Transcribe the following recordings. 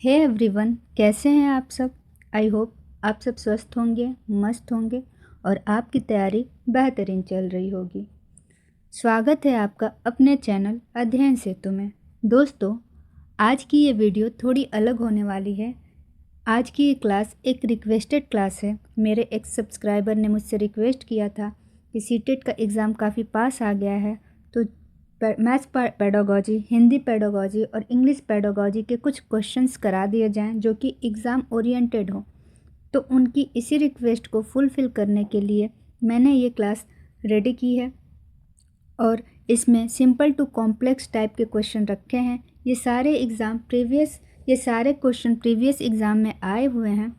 Hey everyone, कैसे हैं आप सब। आई होप आप सब स्वस्थ होंगे, मस्त होंगे और आपकी तैयारी बेहतरीन चल रही होगी। स्वागत है आपका अपने चैनल अध्ययन सेतु में। दोस्तों, आज की ये वीडियो थोड़ी अलग होने वाली है। आज की ये क्लास एक रिक्वेस्टेड क्लास है। मेरे एक सब्सक्राइबर ने मुझसे रिक्वेस्ट किया था कि सीटेट का एग्ज़ाम काफ़ी पास आ गया है, तो मैथ्स पेडागॉजी, हिंदी पेडागॉजी और इंग्लिश पेडागॉजी के कुछ क्वेश्चंस करा दिए जाएं जो कि एग्ज़ाम ओरिएंटेड हो। तो उनकी इसी रिक्वेस्ट को फुलफ़िल करने के लिए मैंने ये क्लास रेडी की है और इसमें सिंपल टू कॉम्प्लेक्स टाइप के क्वेश्चन रखे हैं। ये सारे क्वेश्चन प्रीवियस एग्ज़ाम में आए हुए हैं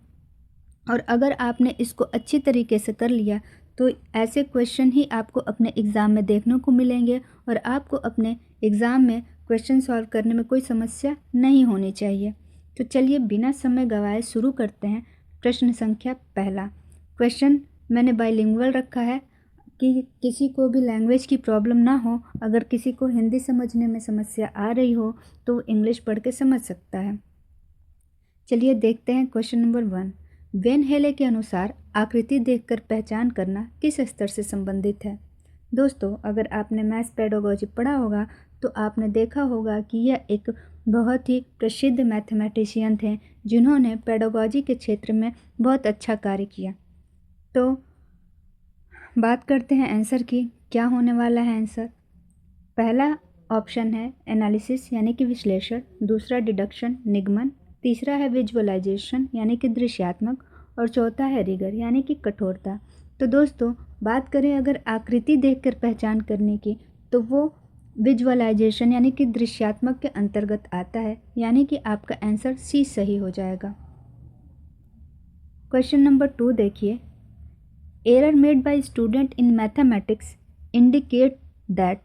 और अगर आपने इसको अच्छी तरीके से कर लिया तो ऐसे क्वेश्चन ही आपको अपने एग्ज़ाम में देखने को मिलेंगे और आपको अपने एग्ज़ाम में क्वेश्चन सॉल्व करने में कोई समस्या नहीं होनी चाहिए। तो चलिए बिना समय गंवाए शुरू करते हैं। प्रश्न संख्या पहला। क्वेश्चन मैंने बाइलिंगुअल रखा है कि किसी को भी लैंग्वेज की प्रॉब्लम ना हो। अगर किसी को हिंदी समझने में समस्या आ रही हो तो इंग्लिश पढ़ के समझ सकता है। चलिए देखते हैं क्वेश्चन नंबर 1। वेन हेले के अनुसार आकृति देखकर पहचान करना किस स्तर से संबंधित है। दोस्तों, अगर आपने मैथ्स पेडागॉजी पढ़ा होगा तो आपने देखा होगा कि यह एक बहुत ही प्रसिद्ध मैथमेटिशियन थे जिन्होंने पेडागॉजी के क्षेत्र में बहुत अच्छा कार्य किया। तो बात करते हैं आंसर की। क्या होने वाला है आंसर? पहला ऑप्शन है एनालिसिस यानी कि विश्लेषण, दूसरा डिडक्शन निगमन, तीसरा है विजुअलाइजेशन यानी कि दृश्यात्मक और चौथा है रिगर यानी कि कठोरता। तो दोस्तों, बात करें अगर आकृति देखकर पहचान करने की तो वो विजुअलाइजेशन यानी कि दृश्यात्मक के अंतर्गत आता है, यानी कि आपका आंसर सी सही हो जाएगा। क्वेश्चन नंबर 2 देखिए। Error made by student in mathematics indicate that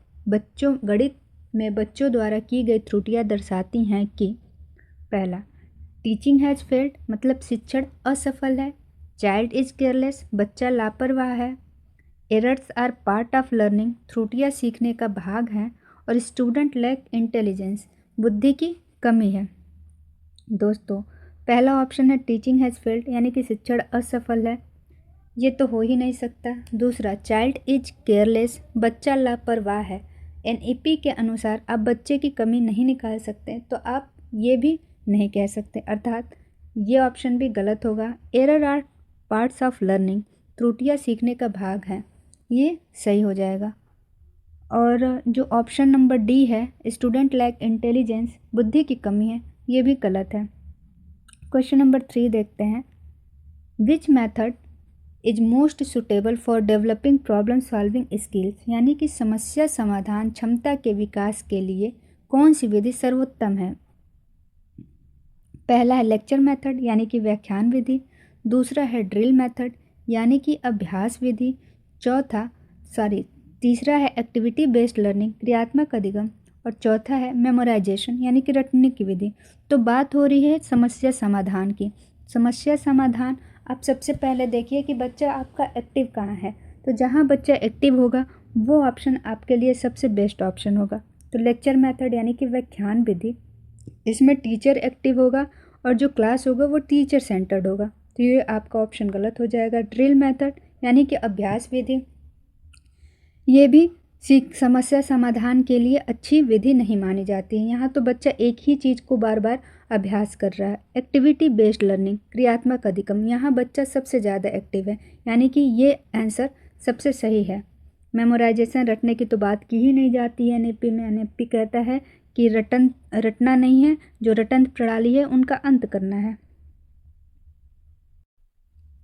गणित में बच्चों द्वारा की गई त्रुटियां दर्शाती हैं कि पहला, टीचिंग हैज़ फेल्ड मतलब शिक्षण असफल है। चाइल्ड इज केयरलेस बच्चा लापरवाह है। Errors are part of learning त्रुटियां सीखने का भाग हैं। और स्टूडेंट लैक इंटेलिजेंस बुद्धि की कमी है। दोस्तों, पहला ऑप्शन है टीचिंग हैज़ फेल्ड यानी कि शिक्षण असफल है, ये तो हो ही नहीं सकता। दूसरा, चाइल्ड इज केयरलेस बच्चा लापरवाह है। एनईपी के अनुसार आप बच्चे की कमी नहीं निकाल सकते, तो आप ये भी नहीं कह सकते, अर्थात ये ऑप्शन भी गलत होगा। Error are parts of learning त्रुटियां सीखने का भाग है, ये सही हो जाएगा। और जो ऑप्शन नंबर डी है स्टूडेंट लैक इंटेलिजेंस बुद्धि की कमी है, ये भी गलत है। क्वेश्चन नंबर 3 देखते हैं। Which method is most suitable for developing problem solving skills यानी कि समस्या समाधान क्षमता के विकास के लिए कौन सी विधि सर्वोत्तम है। पहला है लेक्चर मेथड यानी कि व्याख्यान विधि, दूसरा है ड्रिल मेथड यानी कि अभ्यास विधि, तीसरा है एक्टिविटी बेस्ड लर्निंग क्रियात्मक अधिगम और चौथा है मेमोराइजेशन यानी कि रटने की विधि। तो बात हो रही है समस्या समाधान की। समस्या समाधान आप सबसे पहले देखिए कि बच्चा आपका एक्टिव कहाँ है। तो जहाँ बच्चा एक्टिव होगा वो ऑप्शन आपके लिए सबसे बेस्ट ऑप्शन होगा। तो लेक्चर मेथड यानी कि व्याख्यान विधि, इसमें टीचर एक्टिव होगा और जो क्लास होगा वो टीचर सेंटर्ड होगा, तो ये आपका ऑप्शन गलत हो जाएगा। ड्रिल मेथड यानी कि अभ्यास विधि, ये भी समस्या समाधान के लिए अच्छी विधि नहीं मानी जाती है। यहाँ तो बच्चा एक ही चीज़ को बार बार अभ्यास कर रहा है। एक्टिविटी बेस्ड लर्निंग क्रियात्मक अधिगम, यहाँ बच्चा सबसे ज़्यादा एक्टिव है, यानी कि ये आंसर सबसे सही है। मेमोराइजेशन रटने की तो बात की ही नहीं जाती है एनईपी में। एनईपी कहता है कि रटना नहीं है, जो रटन प्रणाली है उनका अंत करना है।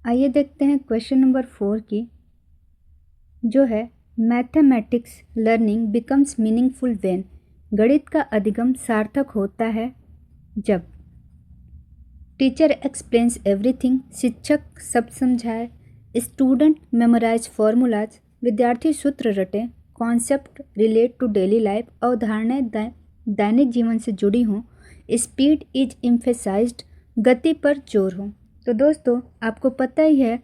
आइए देखते हैं क्वेश्चन नंबर 4 की, जो है mathematics learning becomes meaningful when. गणित का अधिगम सार्थक होता है जब टीचर एक्सप्लेन्स एवरीथिंग शिक्षक सब समझाए, स्टूडेंट मेमोराइज फॉर्मूलाज विद्यार्थी सूत्र रटें, concept relate to daily life अवधारणाएं दैनिक जीवन से जुड़ी हों, स्पीड इज एम्फेसाइज्ड गति पर जोर हो। तो दोस्तों, आपको पता ही है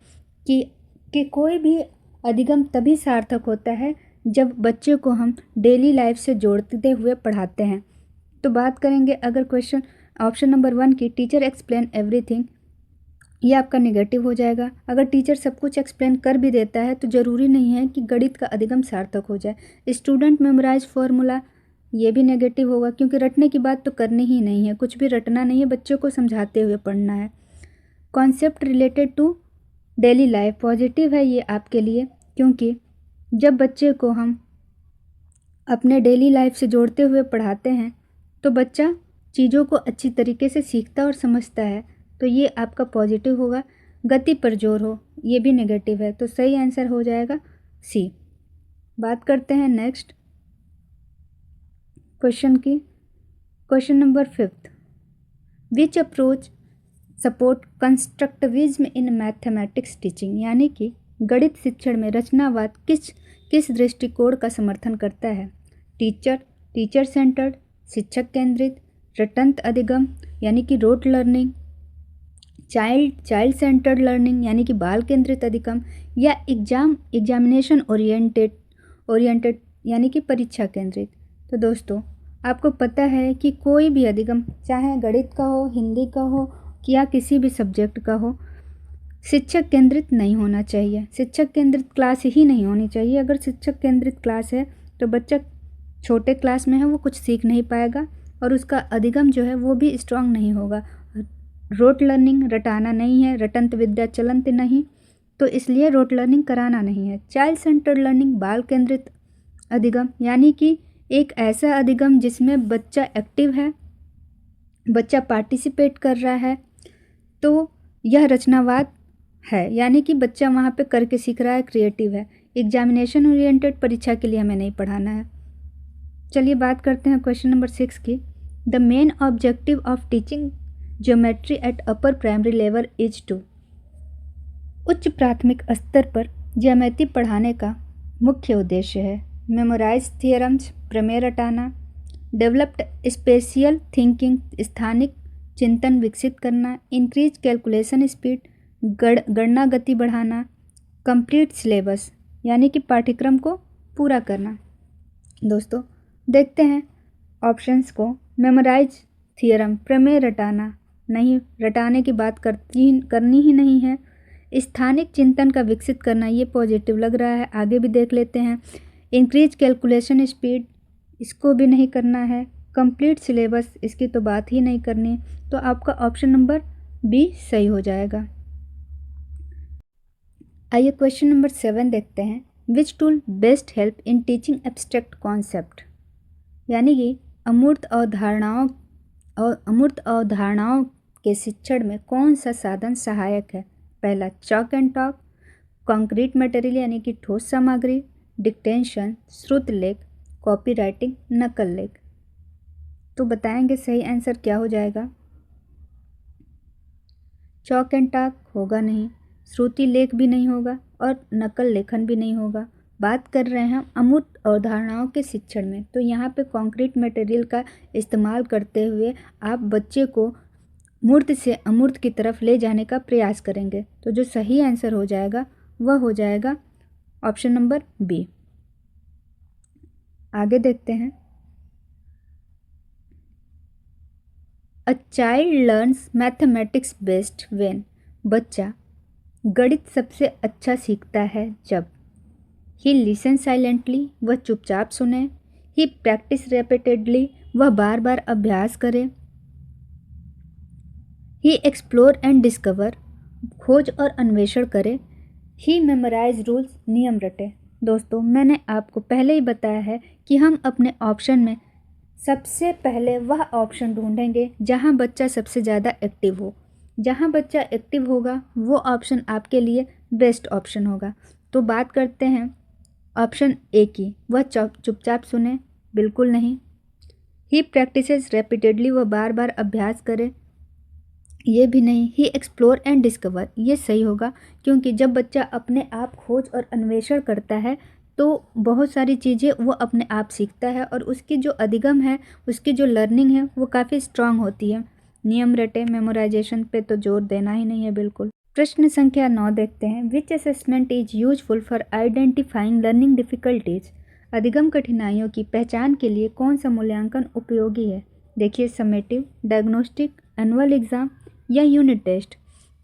कि कोई भी अधिगम तभी सार्थक होता है जब बच्चे को हम डेली लाइफ से जोड़ते हुए पढ़ाते हैं। तो बात करेंगे अगर क्वेश्चन ऑप्शन नंबर 1 की टीचर एक्सप्लेन एवरीथिंग, ये आपका नेगेटिव हो जाएगा। अगर टीचर सब कुछ एक्सप्लेन कर भी देता है तो ज़रूरी नहीं है कि गणित का अधिगम सार्थक हो जाए। स्टूडेंट मेमोराइज फॉर्मूला, ये भी नेगेटिव होगा, क्योंकि रटने की बात तो करनी ही नहीं है, कुछ भी रटना नहीं है, बच्चों को समझाते हुए पढ़ना है। Concept related to daily life, positive है ये आपके लिए, क्योंकि जब बच्चे को हम अपने डेली लाइफ से जोड़ते हुए पढ़ाते हैं तो बच्चा चीज़ों को अच्छी तरीके से सीखता और समझता है, तो ये आपका पॉजिटिव होगा। गति पर जोर हो, ये भी नेगेटिव है, तो सही आंसर हो जाएगा सी। बात करते हैं नेक्स्ट क्वेश्चन की। Question number 5, which approach support constructivism in mathematics teaching, यानी कि गणित शिक्षण में रचनावाद किस दृष्टिकोण का समर्थन करता है। टीचर सेंटर्ड, शिक्षक केंद्रित, रटंत अधिगम यानी कि rote learning, child centred learning यानी कि बाल केंद्रित अधिगम, या एग्जामिनेशन ओरिएंटेड यानी कि परीक्षा केंद्रित। तो दोस्तों आपको पता है कि कोई भी अधिगम, चाहे गणित का हो, हिंदी का हो या किसी भी सब्जेक्ट का हो, शिक्षक केंद्रित नहीं होना चाहिए। शिक्षक केंद्रित क्लास ही नहीं होनी चाहिए। अगर शिक्षक केंद्रित क्लास है तो बच्चा छोटे क्लास में है, वो कुछ सीख नहीं पाएगा और उसका अधिगम जो है वो भी स्ट्रांग नहीं होगा। रोट लर्निंग रटाना नहीं है, रटंत विद्या चलंत नहीं, तो इसलिए रोट लर्निंग कराना नहीं है। चाइल्ड सेंटर्ड लर्निंग, बाल केंद्रित अधिगम, यानी कि एक ऐसा अधिगम जिसमें बच्चा एक्टिव है, बच्चा पार्टिसिपेट कर रहा है, तो यह रचनावाद है, यानी कि बच्चा वहाँ पे करके सीख रहा है, क्रिएटिव है। एग्जामिनेशन ओरिएंटेड, परीक्षा के लिए हमें नहीं पढ़ाना है। चलिए बात करते हैं क्वेश्चन नंबर 6 की। The main objective of teaching geometry at upper primary level is to, उच्च प्राथमिक स्तर पर ज्यामिति पढ़ाने का मुख्य उद्देश्य है मेमोराइज थियरम्स, प्रमेय रटाना, डेवलप्ड स्पेशियल थिंकिंग, स्थानिक चिंतन विकसित करना, इंक्रीज कैलकुलेशन स्पीड, गणना गति बढ़ाना, कंप्लीट सिलेबस यानी कि पाठ्यक्रम को पूरा करना। दोस्तों देखते हैं ऑप्शंस को। मेमोराइज थियरम, प्रमेय रटाना नहीं, रटाने की बात करनी ही नहीं है। स्थानिक चिंतन का विकसित करना, ये पॉजिटिव लग रहा है, आगे भी देख लेते हैं। इंक्रीज कैलकुलेशन स्पीड, इसको भी नहीं करना है। कंप्लीट सिलेबस, इसकी तो बात ही नहीं करनी, तो आपका ऑप्शन नंबर बी सही हो जाएगा। आइए क्वेश्चन नंबर 7 देखते हैं। Which tool best help in teaching abstract concept, यानी कि अमूर्त अवधारणाओं के शिक्षण में कौन सा साधन सहायक है। पहला chalk and talk, concrete material यानी कि ठोस सामग्री, डिक्टेशन, श्रुत लेख, कॉपी राइटिंग, नकल लेख। तो बताएंगे सही आंसर क्या हो जाएगा। चॉक एंड टॉक होगा नहीं, श्रुति लेख भी नहीं होगा और नकल लेखन भी नहीं होगा। बात कर रहे हैं हम अमूर्त अवधारणाओं के शिक्षण में, तो यहाँ पे कॉन्क्रीट मटेरियल का इस्तेमाल करते हुए आप बच्चे को मूर्त से अमूर्त की तरफ ले जाने का प्रयास करेंगे। तो जो सही आंसर हो जाएगा वह हो जाएगा ऑप्शन नंबर बी। आगे देखते हैं। A child learns mathematics best when, बच्चा गणित सबसे अच्छा सीखता है जब ही लिसन साइलेंटली, वह चुपचाप सुने, ही प्रैक्टिस रेपिटेडली, वह बार बार अभ्यास करे, ही एक्सप्लोर एंड डिस्कवर, खोज और अन्वेषण करे, ही मेमोराइज रूल्स, नियम रटे। दोस्तों मैंने आपको पहले ही बताया है कि हम अपने ऑप्शन में सबसे पहले वह ऑप्शन ढूंढेंगे जहां बच्चा सबसे ज़्यादा एक्टिव हो। जहां बच्चा एक्टिव होगा वो ऑप्शन आपके लिए बेस्ट ऑप्शन होगा। तो बात करते हैं ऑप्शन ए की, वह चुपचाप सुने, बिल्कुल नहीं। ही प्रैक्टिसेस रेपिटेडली, वह बार बार अभ्यास करे, ये भी नहीं। ही एक्सप्लोर एंड डिस्कवर, ये सही होगा, क्योंकि जब बच्चा अपने आप खोज और अन्वेषण करता है तो बहुत सारी चीज़ें वो अपने आप सीखता है और उसकी जो अधिगम है, उसकी जो लर्निंग है वो काफ़ी स्ट्रांग होती है। नियम रटे, मेमोराइजेशन पे तो जोर देना ही नहीं है बिल्कुल। प्रश्न संख्या 9 देखते हैं। विच assessment is useful for identifying learning difficulties, अधिगम कठिनाइयों की पहचान के लिए कौन सा मूल्यांकन उपयोगी है। देखिए समेटिव, डायग्नोस्टिक, एनुअल एग्ज़ाम या यूनिट टेस्ट।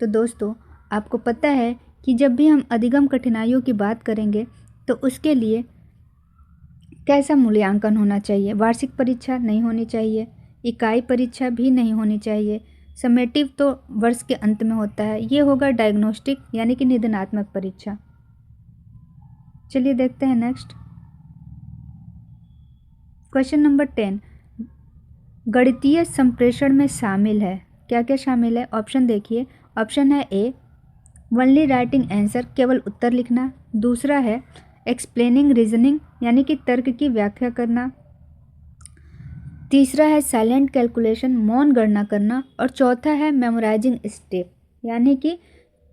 तो दोस्तों आपको पता है कि जब भी हम अधिगम कठिनाइयों की बात करेंगे तो उसके लिए कैसा मूल्यांकन होना चाहिए। वार्षिक परीक्षा नहीं होनी चाहिए, इकाई परीक्षा भी नहीं होनी चाहिए। समेटिव तो वर्ष के अंत में होता है। ये होगा डायग्नोस्टिक यानी कि निदानात्मक परीक्षा। चलिए देखते हैं नेक्स्ट क्वेश्चन नंबर 10। गणितीय संप्रेषण में शामिल है, क्या क्या शामिल है? ऑप्शन देखिए। ऑप्शन है ए ओनली राइटिंग आंसर, केवल उत्तर लिखना। दूसरा है एक्सप्लेनिंग रीजनिंग यानी कि तर्क की व्याख्या करना। तीसरा है साइलेंट कैलकुलेशन, मौन गणना करना। और चौथा है मेमोराइजिंग स्टेप यानी कि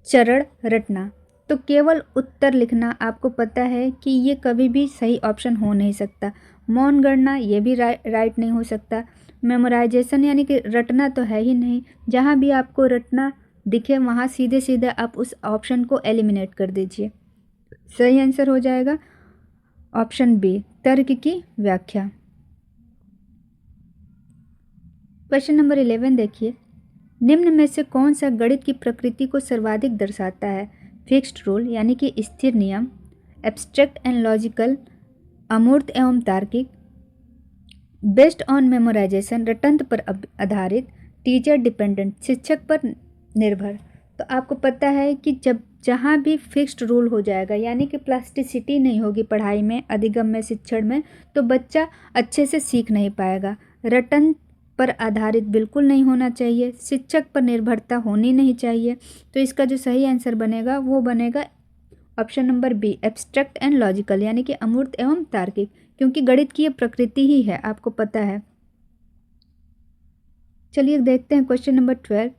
चरण रटना। तो केवल उत्तर लिखना आपको पता है कि ये कभी भी सही ऑप्शन हो नहीं सकता। मौन गणना ये भी राइट नहीं हो सकता। मेमोराइजेशन यानी कि रटना तो है ही नहीं। जहाँ भी आपको रटना दिखे वहाँ सीधे सीधे आप उस ऑप्शन को एलिमिनेट कर दीजिए। सही आंसर हो जाएगा ऑप्शन बी, तर्क की व्याख्या। क्वेश्चन नंबर 11 देखिए। निम्न में से कौन सा गणित की प्रकृति को सर्वाधिक दर्शाता है? फिक्स्ड रूल यानी कि स्थिर नियम, एब्स्ट्रैक्ट एंड लॉजिकल, अमूर्त एवं तार्किक, बेस्ड ऑन मेमोराइजेशन, रटंत पर आधारित, टीचर डिपेंडेंट, शिक्षक पर निर्भर। तो आपको पता है कि जब जहाँ भी फिक्स्ड रूल हो जाएगा यानी कि प्लास्टिसिटी नहीं होगी पढ़ाई में, अधिगम में, शिक्षण में, तो बच्चा अच्छे से सीख नहीं पाएगा। रटन पर आधारित बिल्कुल नहीं होना चाहिए, शिक्षक पर निर्भरता होनी नहीं चाहिए। तो इसका जो सही आंसर बनेगा वो बनेगा option number B, abstract and logical यानी कि अमूर्त एवं तार्किक, क्योंकि गणित की ये प्रकृति ही है, आपको पता है। चलिए देखते हैं क्वेश्चन नंबर 12।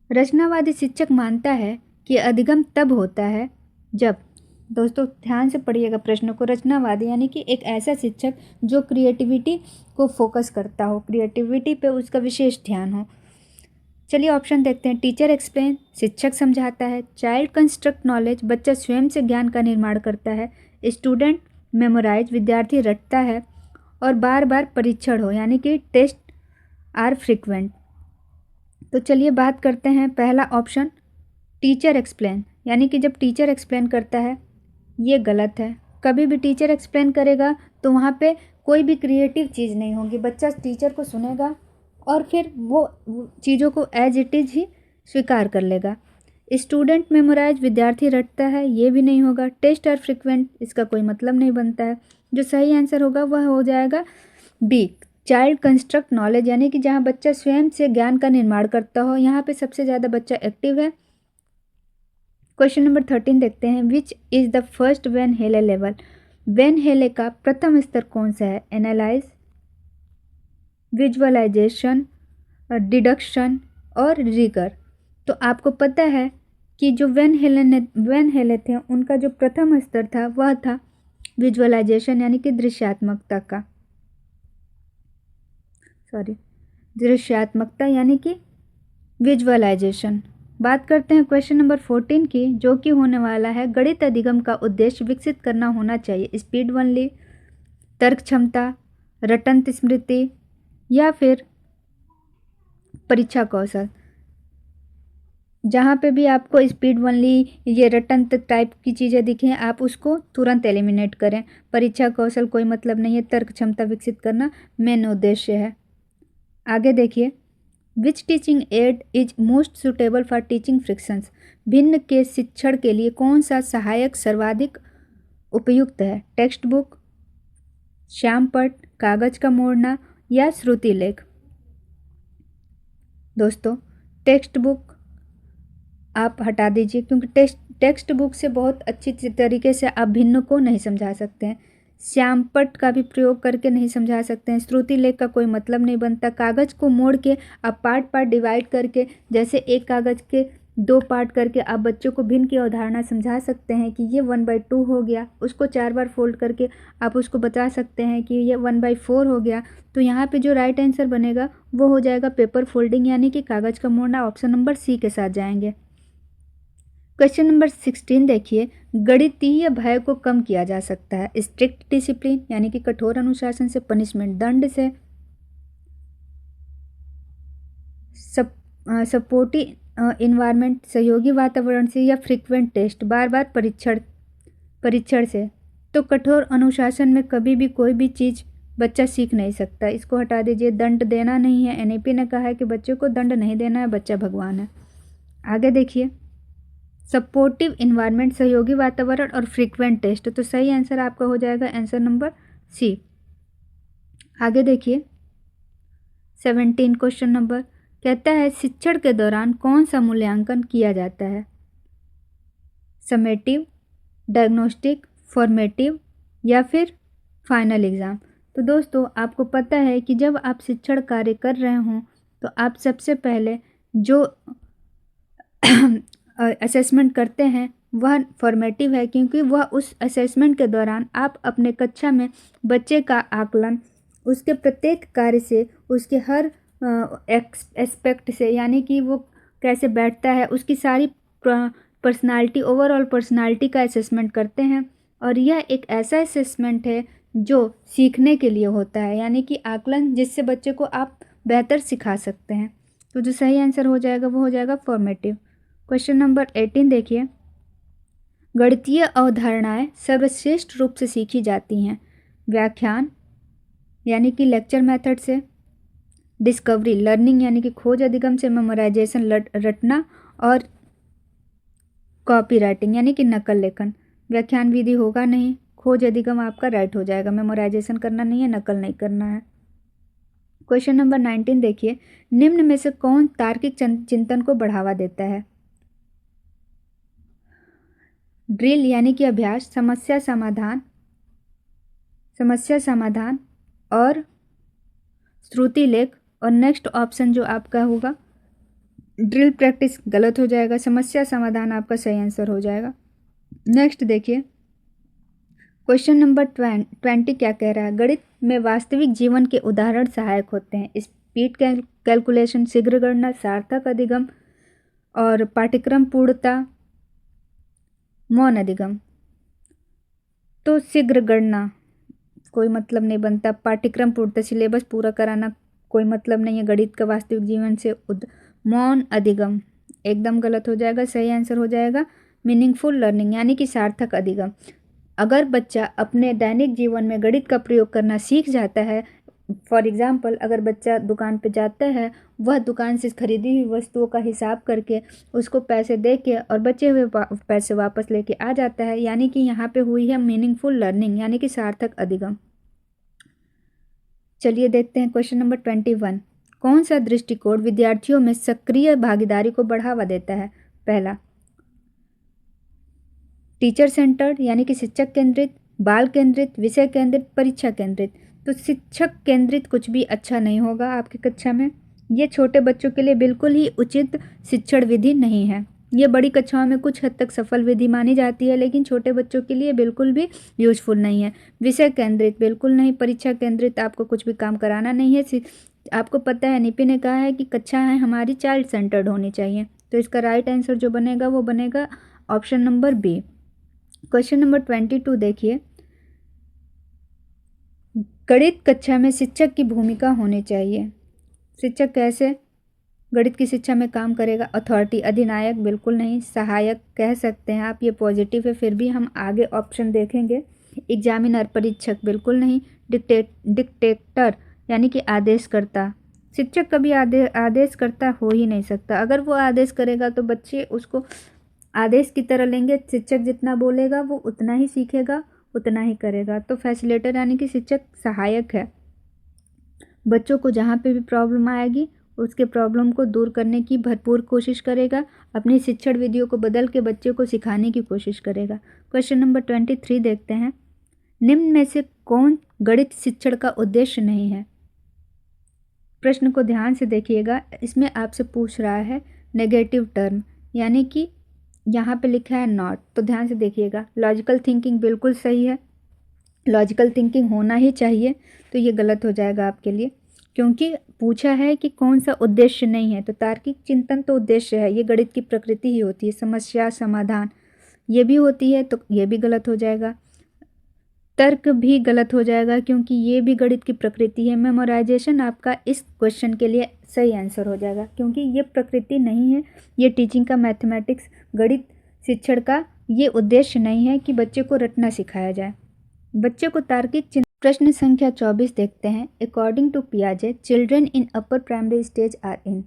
रचनावादी शिक्षक मानता है कि अधिगम तब होता है जब, दोस्तों ध्यान से पढ़िएगा प्रश्न को, रचनावादी यानी कि एक ऐसा शिक्षक जो क्रिएटिविटी को फोकस करता हो, क्रिएटिविटी पे उसका विशेष ध्यान हो। चलिए ऑप्शन देखते हैं। टीचर एक्सप्लेन, शिक्षक समझाता है। चाइल्ड कंस्ट्रक्ट नॉलेज, बच्चा स्वयं से ज्ञान का निर्माण करता है। स्टूडेंट मेमोराइज, विद्यार्थी रटता है। और बार बार परीक्षण हो यानी कि टेस्ट आर फ्रिक्वेंट। तो चलिए बात करते हैं पहला ऑप्शन, टीचर एक्सप्लेन यानी कि जब टीचर एक्सप्लेन करता है, ये गलत है। कभी भी टीचर एक्सप्लेन करेगा तो वहाँ पे कोई भी क्रिएटिव चीज़ नहीं होगी। बच्चा टीचर को सुनेगा और फिर वो चीज़ों को एज इट इज़ ही स्वीकार कर लेगा। स्टूडेंट मेमोराइज, विद्यार्थी रटता है, ये भी नहीं होगा। टेस्ट और फ्रिक्वेंट, इसका कोई मतलब नहीं बनता है। जो सही आंसर होगा वह हो जाएगा बी, चाइल्ड कंस्ट्रक्ट नॉलेज यानी कि जहाँ बच्चा स्वयं से ज्ञान का निर्माण करता हो, यहाँ पे सबसे ज़्यादा बच्चा एक्टिव है। क्वेश्चन नंबर 13 देखते हैं। Which is the first van Hiele level? Van Hiele का प्रथम स्तर कौन सा है? एनालाइज, विजुअलाइजेशन, डिडक्शन और रिगर। तो आपको पता है कि जो वैन हेले थे उनका जो प्रथम स्तर था वह था विजुअलाइजेशन यानी कि दृश्यात्मकता का, दृश्यात्मकता यानी कि विजुअलाइजेशन। बात करते हैं क्वेश्चन नंबर 14 की, जो कि होने वाला है गणित अधिगम का उद्देश्य विकसित करना होना चाहिए। स्पीड ओनली, तर्क क्षमता, रटंत स्मृति या फिर परीक्षा कौशल। जहाँ पे भी आपको स्पीड ओनली, ये रटंत टाइप की चीज़ें दिखें आप उसको तुरंत एलिमिनेट करें। परीक्षा कौशल कोई मतलब नहीं है, तर्क क्षमता विकसित करना मेन उद्देश्य है। आगे देखिए। Which teaching aid is most suitable for teaching fractions? भिन्न के शिक्षण के लिए कौन सा सहायक सर्वाधिक उपयुक्त है? टेक्स्ट बुक, श्यामपट, कागज का मोड़ना या श्रुति लेख? दोस्तों टेक्स्ट बुक आप हटा दीजिए, क्योंकि टेक्स्ट बुक से बहुत अच्छी तरीके से आप भिन्न को नहीं समझा सकते हैं। श्यामपट का भी प्रयोग करके नहीं समझा सकते हैं। श्रुति लेख का कोई मतलब नहीं बनता। कागज़ को मोड़ के आप पार्ट पार्ट डिवाइड करके, जैसे एक कागज़ के 2 पार्ट करके आप बच्चों को भिन्न की अवधारणा समझा सकते हैं कि ये 1/2 हो गया। उसको 4 बार फोल्ड करके आप उसको बता सकते हैं कि ये 1/4 हो गया। तो यहाँ पे जो राइट आंसर बनेगा वो हो जाएगा पेपर फोल्डिंग यानी कि कागज़ का मोड़ना। ऑप्शन नंबर सी के साथ जाएंगे। क्वेश्चन नंबर 16 देखिए। गणितीय भय को कम किया जा सकता है स्ट्रिक्ट डिसिप्लिन यानी कि कठोर अनुशासन से, पनिशमेंट दंड से, सपोर्टिव इन्वायरमेंट, सहयोगी वातावरण से, या फ्रीक्वेंट टेस्ट, बार बार परीक्षण से। तो कठोर अनुशासन में कभी भी कोई भी चीज़ बच्चा सीख नहीं सकता। इसको हटा दीजिए। दंड देना नहीं है। एनईपी ने कहा है कि बच्चे को दंड नहीं देना है, बच्चा भगवान है। आगे देखिए, सपोर्टिव इन्वायरमेंट, सहयोगी वातावरण और फ्रीक्वेंट टेस्ट। तो सही आंसर आपका हो जाएगा आंसर नंबर सी। आगे देखिए 17 क्वेश्चन नंबर कहता है शिक्षण के दौरान कौन सा मूल्यांकन किया जाता है? समेटिव, डायग्नोस्टिक, फॉर्मेटिव या फिर फाइनल एग्ज़ाम। तो दोस्तों आपको पता है कि जब आप शिक्षण कार्य कर रहे हों तो आप सबसे पहले जो असेसमेंट करते हैं वह फॉर्मेटिव है, क्योंकि वह उस असेसमेंट के दौरान आप अपने कक्षा में बच्चे का आकलन, उसके प्रत्येक कार्य से, उसके हर एस्पेक्ट से, यानी कि वो कैसे बैठता है, उसकी सारी पर्सनालिटी, ओवरऑल पर्सनालिटी का असेसमेंट करते हैं। और यह एक ऐसा असेसमेंट है जो सीखने के लिए होता है, यानी कि आकलन जिससे बच्चे को आप बेहतर सिखा सकते हैं। तो जो सही आंसर हो जाएगा वो हो जाएगा फॉर्मेटिव। क्वेश्चन नंबर 18 देखिए, गणितीय अवधारणाएं सर्वश्रेष्ठ रूप से सीखी जाती हैं? व्याख्यान यानी कि लेक्चर मेथड से, डिस्कवरी लर्निंग यानी कि खोज अधिगम से, मेमोराइजेशन रटना, और कॉपी राइटिंग यानी कि नकल लेखन। व्याख्यान विधि होगा नहीं, खोज अधिगम आपका राइट हो जाएगा, मेमोराइजेशन करना नहीं है, नकल नहीं करना है। क्वेश्चन नंबर 19 देखिए, निम्न में से कौन तार्किक चिंतन को बढ़ावा देता है? ड्रिल यानी कि अभ्यास, समस्या समाधान और श्रुति लेख। और नेक्स्ट ऑप्शन जो आपका होगा ड्रिल प्रैक्टिस गलत हो जाएगा, समस्या समाधान आपका सही आंसर हो जाएगा। नेक्स्ट देखिए क्वेश्चन नंबर 20 क्या कह रहा है? गणित में वास्तविक जीवन के उदाहरण सहायक होते हैं? स्पीड कैलकुलेशन, शीघ्र गणना, सार्थक अधिगम और पाठ्यक्रम पूर्णता, मौन अधिगम। तो शीघ्र गणना कोई मतलब नहीं बनता, पाठ्यक्रम पूर्णता सिलेबस पूरा कराना कोई मतलब नहीं है गणित का वास्तविक जीवन से। मौन अधिगम एकदम गलत हो जाएगा, सही आंसर हो जाएगा मीनिंगफुल लर्निंग यानी कि सार्थक अधिगम। अगर बच्चा अपने दैनिक जीवन में गणित का प्रयोग करना सीख जाता है, फॉर एग्जाम्पल अगर बच्चा दुकान पे जाता है, वह दुकान से खरीदी हुई वस्तुओं का हिसाब करके उसको पैसे दे के और बचे हुए पैसे वापस लेके आ जाता है, यानी कि यहाँ पे हुई है मीनिंगफुल लर्निंग यानी कि सार्थक अधिगम। चलिए देखते हैं क्वेश्चन नंबर 21। कौन सा दृष्टिकोण विद्यार्थियों में सक्रिय भागीदारी को बढ़ावा देता है? पहला, टीचर सेंटर्ड यानी कि शिक्षक केंद्रित, बाल केंद्रित, विषय केंद्रित, परीक्षा केंद्रित। तो शिक्षक केंद्रित कुछ भी अच्छा नहीं होगा आपकी कक्षा में। ये छोटे बच्चों के लिए बिल्कुल ही उचित शिक्षण विधि नहीं है। ये बड़ी कक्षाओं में कुछ हद तक सफल विधि मानी जाती है, लेकिन छोटे बच्चों के लिए बिल्कुल भी यूजफुल नहीं है। विषय केंद्रित बिल्कुल नहीं, परीक्षा केंद्रित आपको कुछ भी काम कराना नहीं है। आपको पता है एनईपी ने कहा है कि कक्षाएं हमारी चाइल्ड सेंटर्ड होनी चाहिए। तो इसका राइट आंसर जो बनेगा वो बनेगा option number B. Question number 22 देखिए, गणित कक्षा में शिक्षक की भूमिका होनी चाहिए। शिक्षक कैसे गणित की शिक्षा में काम करेगा? अथॉरिटी, अधिनायक बिल्कुल नहीं, सहायक कह सकते हैं आप, ये पॉजिटिव है, फिर भी हम आगे ऑप्शन देखेंगे। एग्जामिनर, परीक्षक बिल्कुल नहीं, डिक्टेटर यानी कि आदेशकर्ता। शिक्षक कभी आदेशकर्ता हो ही नहीं सकता। अगर वो आदेश करेगा तो बच्चे उसको आदेश की तरह लेंगे। शिक्षक जितना बोलेगा वो उतना ही सीखेगा, उतना ही करेगा। तो फैसिलिटेटर यानी कि शिक्षक सहायक है, बच्चों को जहाँ पे भी प्रॉब्लम आएगी उसके प्रॉब्लम को दूर करने की भरपूर कोशिश करेगा, अपनी शिक्षण विधियों को बदल के बच्चे को सिखाने की कोशिश करेगा। क्वेश्चन नंबर 23 देखते हैं, निम्न में से कौन गणित शिक्षण का उद्देश्य नहीं है? प्रश्न को ध्यान से देखिएगा, इसमें आपसे पूछ रहा है नेगेटिव टर्म, यानी कि यहाँ पे लिखा है नॉट, तो ध्यान से देखिएगा। लॉजिकल थिंकिंग बिल्कुल सही है, लॉजिकल थिंकिंग होना ही चाहिए, तो ये गलत हो जाएगा आपके लिए, क्योंकि पूछा है कि कौन सा उद्देश्य नहीं है। तो तार्किक चिंतन तो उद्देश्य है, ये गणित की प्रकृति ही होती है। समस्या समाधान ये भी होती है, तो ये भी गलत हो जाएगा। तर्क भी गलत हो जाएगा क्योंकि ये भी गणित की प्रकृति है। मेमोराइजेशन आपका इस क्वेश्चन के लिए सही आंसर हो जाएगा क्योंकि ये प्रकृति नहीं है, ये टीचिंग का मैथमेटिक्स गणित शिक्षण का ये उद्देश्य नहीं है कि बच्चे को रटना सिखाया जाए, बच्चे को तार्किक चिंतन। प्रश्न संख्या 24 देखते हैं। अकॉर्डिंग टू पियाजे children in upper primary stage are in.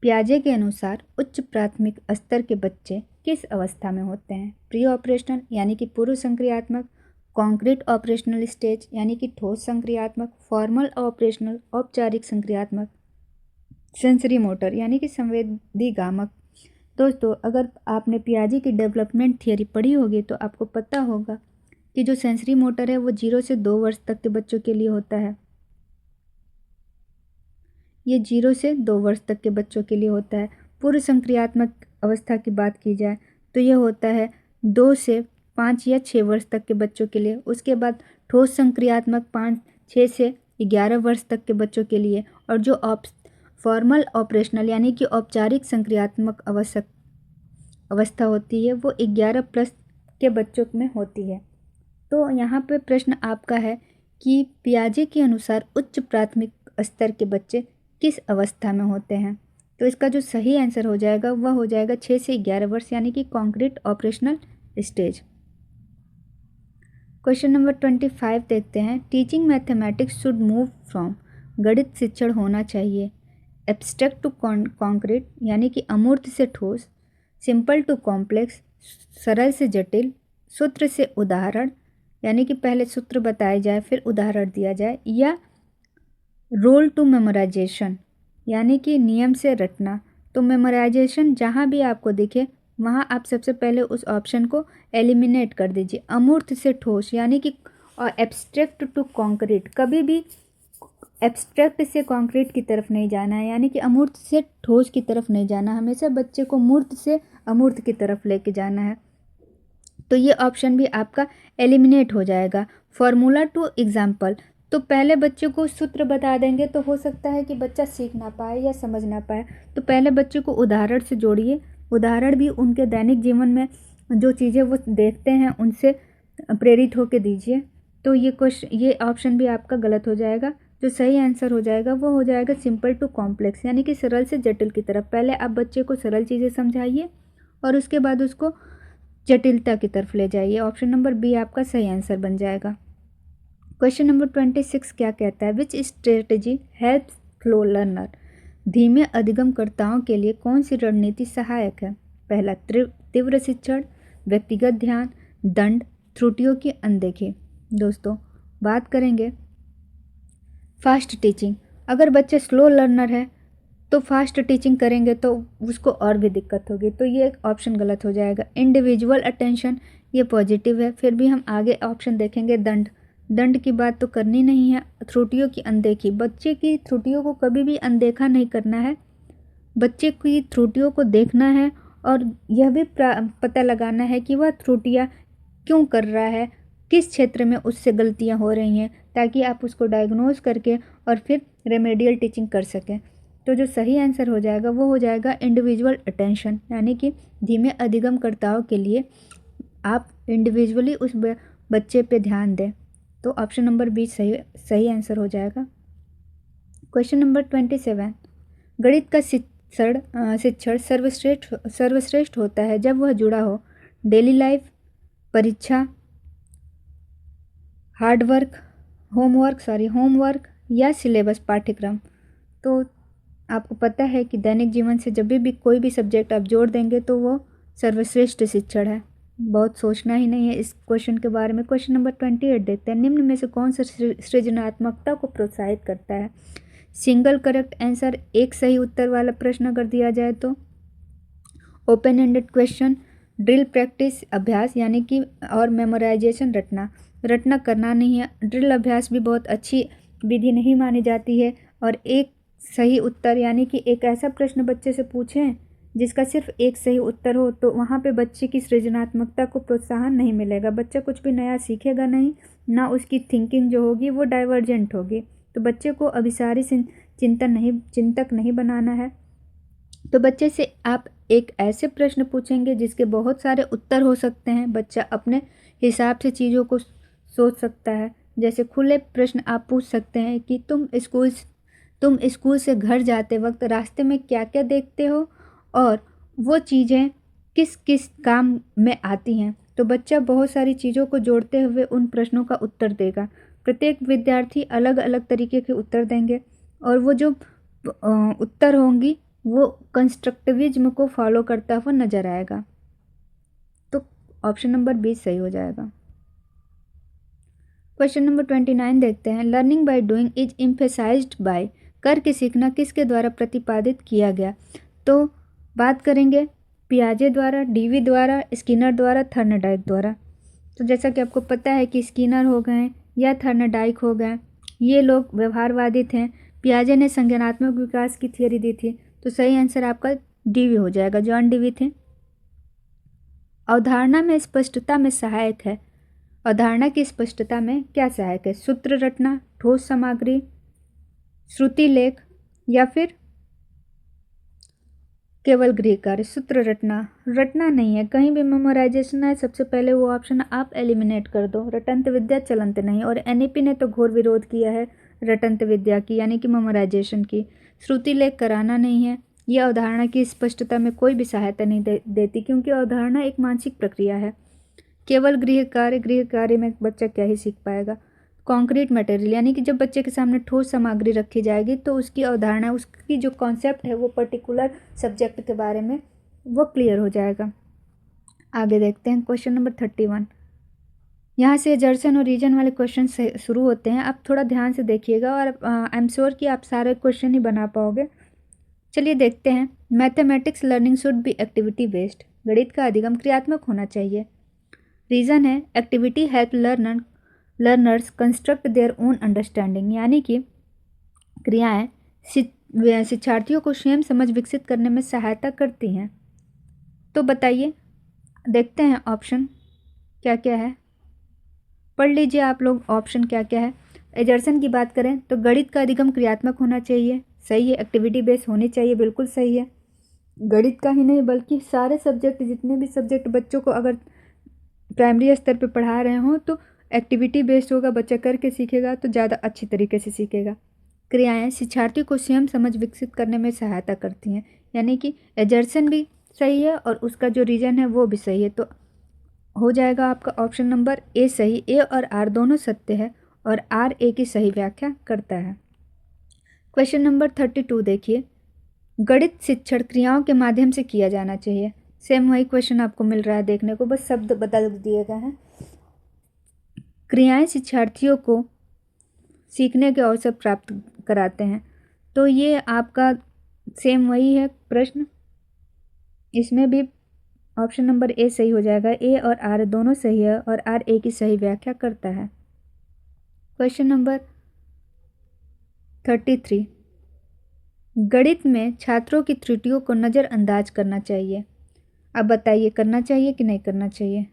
पियाजे के अनुसार उच्च प्राथमिक स्तर के बच्चे किस अवस्था में होते हैं? प्री ऑपरेशनल यानी कि पूर्व संक्रियात्मक, कॉन्क्रीट ऑपरेशनल स्टेज यानी कि ठोस संक्रियात्मक, फॉर्मल ऑपरेशनल औपचारिक संक्रियात्मक, सेंसरी मोटर यानी कि संवेदीगामक। दोस्तों, अगर आपने पियाजे की डेवलपमेंट थियरी पढ़ी होगी तो आपको पता होगा कि जो सेंसरी मोटर है वो 0 से 2 वर्ष तक के बच्चों के लिए होता है। ये 0 से 2 वर्ष तक के बच्चों के लिए होता है। पूर्व संक्रियात्मक अवस्था की बात की जाए तो ये होता है 2 से 5 या 6 वर्ष तक के बच्चों के लिए। उसके बाद ठोस संक्रियात्मक 6 से 11 वर्ष तक के बच्चों के लिए, और जो फॉर्मल ऑपरेशनल यानी कि औपचारिक संक्रियात्मक अवस्था होती है वो 11 प्लस के बच्चों में होती है। तो यहाँ पे प्रश्न आपका है कि पियाजे के अनुसार उच्च प्राथमिक स्तर के बच्चे किस अवस्था में होते हैं? तो इसका जो सही आंसर हो जाएगा वह हो जाएगा 6 से 11 वर्ष यानी कि concrete operational stage. Question number 25 देखते हैं। Teaching mathematics should move from, गणित शिक्षण होना चाहिए एब्स्ट्रैक्ट टू कॉन्क्रीट यानी कि अमूर्त से ठोस, सिंपल टू कॉम्प्लेक्स सरल से जटिल, सूत्र से उदाहरण यानी कि पहले सूत्र बताए जाए फिर उदाहरण दिया जाए, या रोल टू मेमोराइजेशन यानी कि नियम से रटना। तो मेमोराइजेशन जहाँ भी आपको दिखे वहाँ आप सबसे पहले उस ऑप्शन को एलिमिनेट कर दीजिए। अमूर्त से ठोस यानी कि और एब्स्ट्रैक्ट टू कॉन्क्रीट, कभी भी एब्स्ट्रैक्ट से कॉन्क्रीट की तरफ नहीं जाना है यानी कि अमूर्त से ठोस की तरफ नहीं जाना, हमेशा बच्चे को मूर्त से अमूर्त की तरफ लेके जाना है। तो ये ऑप्शन भी आपका एलिमिनेट हो जाएगा। फॉर्मूला टू एग्जाम्पल, तो पहले बच्चे को सूत्र बता देंगे तो हो सकता है कि बच्चा सीख ना पाए या समझ ना पाए, तो पहले बच्चे को उदाहरण से जोड़िए। उदाहरण भी उनके दैनिक जीवन में जो चीज़ें वो देखते हैं उनसे प्रेरित होकर दीजिए। तो ये ऑप्शन भी आपका गलत हो जाएगा। जो सही आंसर हो जाएगा वो हो जाएगा सिंपल टू कॉम्प्लेक्स यानी कि सरल से जटिल की तरफ। पहले आप बच्चे को सरल चीज़ें समझाइए और उसके बाद उसको जटिलता की तरफ ले जाइए। ऑप्शन नंबर बी आपका सही आंसर बन जाएगा। क्वेश्चन नंबर 26 क्या कहता है? विच स्ट्रेटजी हेल्प्स स्लो लर्नर, धीमे अधिगमकर्ताओं के लिए कौन सी रणनीति सहायक है? पहला तीव्र शिक्षण, व्यक्तिगत ध्यान, दंड, त्रुटियों की अनदेखी। दोस्तों, बात करेंगे फास्ट टीचिंग। अगर बच्चे स्लो लर्नर है तो फास्ट टीचिंग करेंगे तो उसको और भी दिक्कत होगी, तो ये ऑप्शन गलत हो जाएगा। इंडिविजुअल अटेंशन ये पॉजिटिव है, फिर भी हम आगे ऑप्शन देखेंगे। दंड की बात तो करनी नहीं है। त्रुटियों की अनदेखी, बच्चे की त्रुटियों को कभी भी अनदेखा नहीं करना है, बच्चे की त्रुटियों को देखना है और यह भी पता लगाना है कि वह त्रुटियां क्यों कर रहा है, किस क्षेत्र में उससे गलतियां हो रही हैं, ताकि आप उसको डायग्नोज करके और फिर रेमेडियल टीचिंग कर सकें। तो जो सही आंसर हो जाएगा वो हो जाएगा इंडिविजुअल अटेंशन यानी कि धीमे अधिगमकर्ताओं के लिए आप इंडिविजुअली उस बच्चे पे ध्यान दें। तो ऑप्शन नंबर बी सही आंसर हो जाएगा। क्वेश्चन नंबर 27, गणित का शिक्षण सर्वश्रेष्ठ होता है जब वह जुड़ा हो डेली लाइफ, परीक्षा, होमवर्क या सिलेबस पाठ्यक्रम। तो आपको पता है कि दैनिक जीवन से जब भी कोई भी सब्जेक्ट आप जोड़ देंगे तो वो सर्वश्रेष्ठ शिक्षण है। बहुत सोचना ही नहीं है इस क्वेश्चन के बारे में। क्वेश्चन नंबर 28 देखते हैं। निम्न में से कौन सा सृजनात्मकता को प्रोत्साहित करता है? सिंगल करेक्ट आंसर, एक सही उत्तर वाला प्रश्न अगर दिया जाए तो, open ended question, drill practice अभ्यास यानी कि, और मेमोराइजेशन रटना करना नहीं है। ड्रिल अभ्यास भी बहुत अच्छी विधि नहीं मानी जाती है। और एक सही उत्तर यानी कि एक ऐसा प्रश्न बच्चे से पूछें जिसका सिर्फ एक सही उत्तर हो, तो वहाँ पे बच्चे की सृजनात्मकता को प्रोत्साहन नहीं मिलेगा। बच्चा कुछ भी नया सीखेगा नहीं, ना उसकी थिंकिंग जो होगी वो डाइवर्जेंट होगी। तो बच्चे को अभिसारी चिंतक नहीं बनाना है। तो बच्चे से आप एक ऐसे प्रश्न पूछेंगे जिसके बहुत सारे उत्तर हो सकते हैं। बच्चा अपने हिसाब से चीज़ों को सोच सकता है। जैसे खुले प्रश्न आप पूछ सकते हैं कि तुम स्कूल से घर जाते वक्त रास्ते में क्या क्या देखते हो और वो चीज़ें किस किस काम में आती हैं। तो बच्चा बहुत सारी चीज़ों को जोड़ते हुए उन प्रश्नों का उत्तर देगा। प्रत्येक विद्यार्थी अलग अलग तरीके के उत्तर देंगे और वो जो उत्तर होंगी वो कंस्ट्रक्टिविज्म को फॉलो करता हुआ नजर आएगा। तो ऑप्शन नंबर 20 सही हो जाएगा। क्वेश्चन नंबर 29 देखते हैं। Learning by doing is emphasised by, करके सीखना किसके द्वारा प्रतिपादित किया गया। तो बात करेंगे पियाजे द्वारा, डीवी द्वारा, स्किनर द्वारा, थर्नडाइक द्वारा। तो जैसा कि आपको पता है कि स्किनर हो गए या थर्नडाइक हो गए, ये लोग व्यवहारवादी थे। पियाजे ने संज्ञानात्मक विकास की थियरी दी थी। तो सही आंसर आपका डीवी हो जाएगा, जॉन डीवी थे। अवधारणा में स्पष्टता में सहायक है। अवधारणा की स्पष्टता में क्या सहायक है? सूत्र रटना, ठोस सामग्री, श्रुति लेख या फिर केवल गृह कार्य। सूत्र रटना नहीं है, कहीं भी मेमोराइजेशन है सबसे पहले वो ऑप्शन आप एलिमिनेट कर दो। रटंत विद्या चलंत नहीं, और एनईपी ने तो घोर विरोध किया है रटंत विद्या की यानी कि मेमोराइजेशन की। श्रुति लेख कराना नहीं है, यह अवधारणा की स्पष्टता में कोई भी सहायता नहीं देती, क्योंकि अवधारणा एक मानसिक प्रक्रिया है। केवल गृह कार्य में बच्चा क्या ही सीख पाएगा। कॉन्क्रीट मटेरियल यानी कि जब बच्चे के सामने ठोस सामग्री रखी जाएगी तो उसकी अवधारणा, उसकी जो कॉन्सेप्ट है वो पर्टिकुलर सब्जेक्ट के बारे में वो क्लियर हो जाएगा। आगे देखते हैं क्वेश्चन नंबर 31। यहाँ से एजर्सन और रीजन वाले क्वेश्चन से शुरू होते हैं। आप थोड़ा ध्यान से देखिएगा और आई एम श्योर कि आप सारे क्वेश्चन ही बना पाओगे। चलिए देखते हैं। Mathematics learning should be activity based, गणित का अधिगम क्रियात्मक होना चाहिए। रीज़न है activity help learners construct their own understanding, यानी कि क्रियाएं शिक्षार्थियों को स्वयं समझ विकसित करने में सहायता करती हैं। तो बताइए, देखते हैं ऑप्शन क्या क्या है। पढ़ लीजिए आप लोग ऑप्शन क्या क्या है। एजर्सन की बात करें तो गणित का अधिगम क्रियात्मक होना चाहिए, सही है। एक्टिविटी बेस होनी चाहिए, बिल्कुल सही है। गणित का ही नहीं बल्कि सारे सब्जेक्ट, जितने भी सब्जेक्ट बच्चों को अगर प्राइमरी स्तर पे पढ़ा रहे हों तो एक्टिविटी बेस्ड होगा, बच्चा करके सीखेगा तो ज़्यादा अच्छी तरीके से सीखेगा। क्रियाएं शिक्षार्थी को स्वयं समझ विकसित करने में सहायता करती हैं, यानी कि एजर्सन भी सही है और उसका जो रीजन है वो भी सही है। तो हो जाएगा आपका ऑप्शन नंबर ए सही। ए और आर दोनों सत्य है और आर ए की सही व्याख्या करता है। क्वेश्चन नंबर 32 देखिए। गणित शिक्षण क्रियाओं के माध्यम से किया जाना चाहिए। सेम वही क्वेश्चन आपको मिल रहा है देखने को, बस शब्द बदल दिए गए हैं। क्रियाएं शिक्षार्थियों को सीखने के अवसर प्राप्त कराते हैं। तो ये आपका सेम वही है प्रश्न, इसमें भी ऑप्शन नंबर ए सही हो जाएगा। ए और आर दोनों सही है और आर ए की सही व्याख्या करता है। Question number 33। गणित में छात्रों की त्रुटियों को नज़रअंदाज करना चाहिए। अब बताइए करना चाहिए कि नहीं करना चाहिए।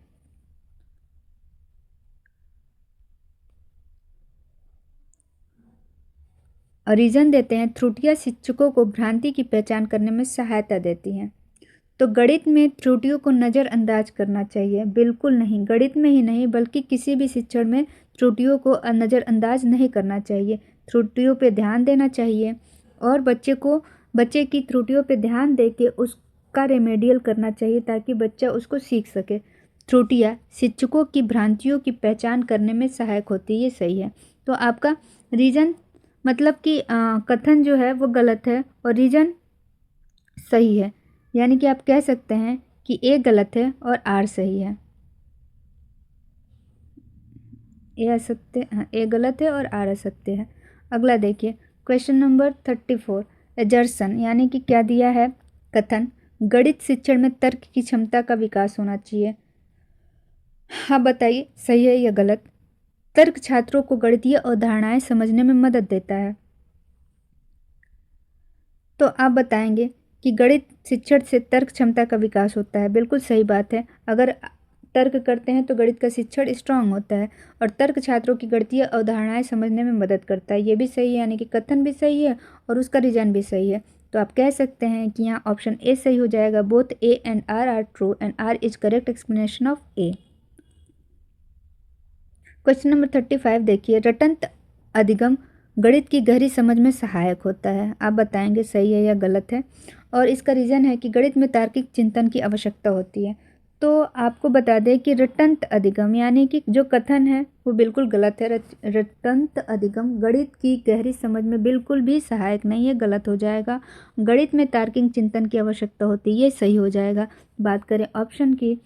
रीजन देते हैं, त्रुटियां शिक्षकों को भ्रांति की पहचान करने में सहायता देती हैं। तो गणित में त्रुटियों को नज़रअंदाज करना चाहिए, बिल्कुल नहीं। गणित में ही नहीं बल्कि किसी भी शिक्षण में त्रुटियों को नज़रअंदाज नहीं करना चाहिए। त्रुटियों पे ध्यान देना चाहिए और बच्चे की त्रुटियों पे ध्यान दे के उसका रेमेडियल करना चाहिए ताकि बच्चा उसको सीख सके। त्रुटियां शिक्षकों की भ्रांतियों की पहचान करने में सहायक होती है, ये सही है। तो आपका रीजन मतलब कि कथन जो है वो गलत है और रीजन सही है, यानी कि आप कह सकते हैं कि ए गलत है और आर सही है। ए असत्य, हाँ ए गलत है और आर असत्य है। अगला देखिए क्वेश्चन नंबर 34। एजर्सन यानी कि क्या दिया है कथन, गणित शिक्षण में तर्क की क्षमता का विकास होना चाहिए। हाँ बताइए सही है या गलत। तर्क छात्रों को गणितीय अवधारणाएं समझने में मदद देता है। तो आप बताएंगे कि गणित शिक्षण से तर्क क्षमता का विकास होता है, बिल्कुल सही बात है। अगर तर्क करते हैं तो गणित का शिक्षण स्ट्रांग होता है और तर्क छात्रों की गणितीय अवधारणाएं समझने में मदद करता है, ये भी सही है। यानी कि कथन भी सही है और उसका रीजन भी सही है। तो आप कह सकते हैं कि यहाँ ऑप्शन ए सही हो जाएगा। Both A and R true and R is correct explanation of A. Question number 35 देखिए, रटंत अधिगम गणित की गहरी समझ में सहायक होता है। आप बताएंगे सही है या गलत है। और इसका रीज़न है कि गणित में तार्किक चिंतन की आवश्यकता होती है। तो आपको बता दें कि रटंत अधिगम यानी कि जो कथन है वो बिल्कुल गलत है। रटंत अधिगम गणित की गहरी समझ में बिल्कुल भी सहायक नहीं है, गलत हो जाएगा। गणित में तार्किक चिंतन की आवश्यकता होती है, ये सही हो जाएगा। बात करें ऑप्शन की,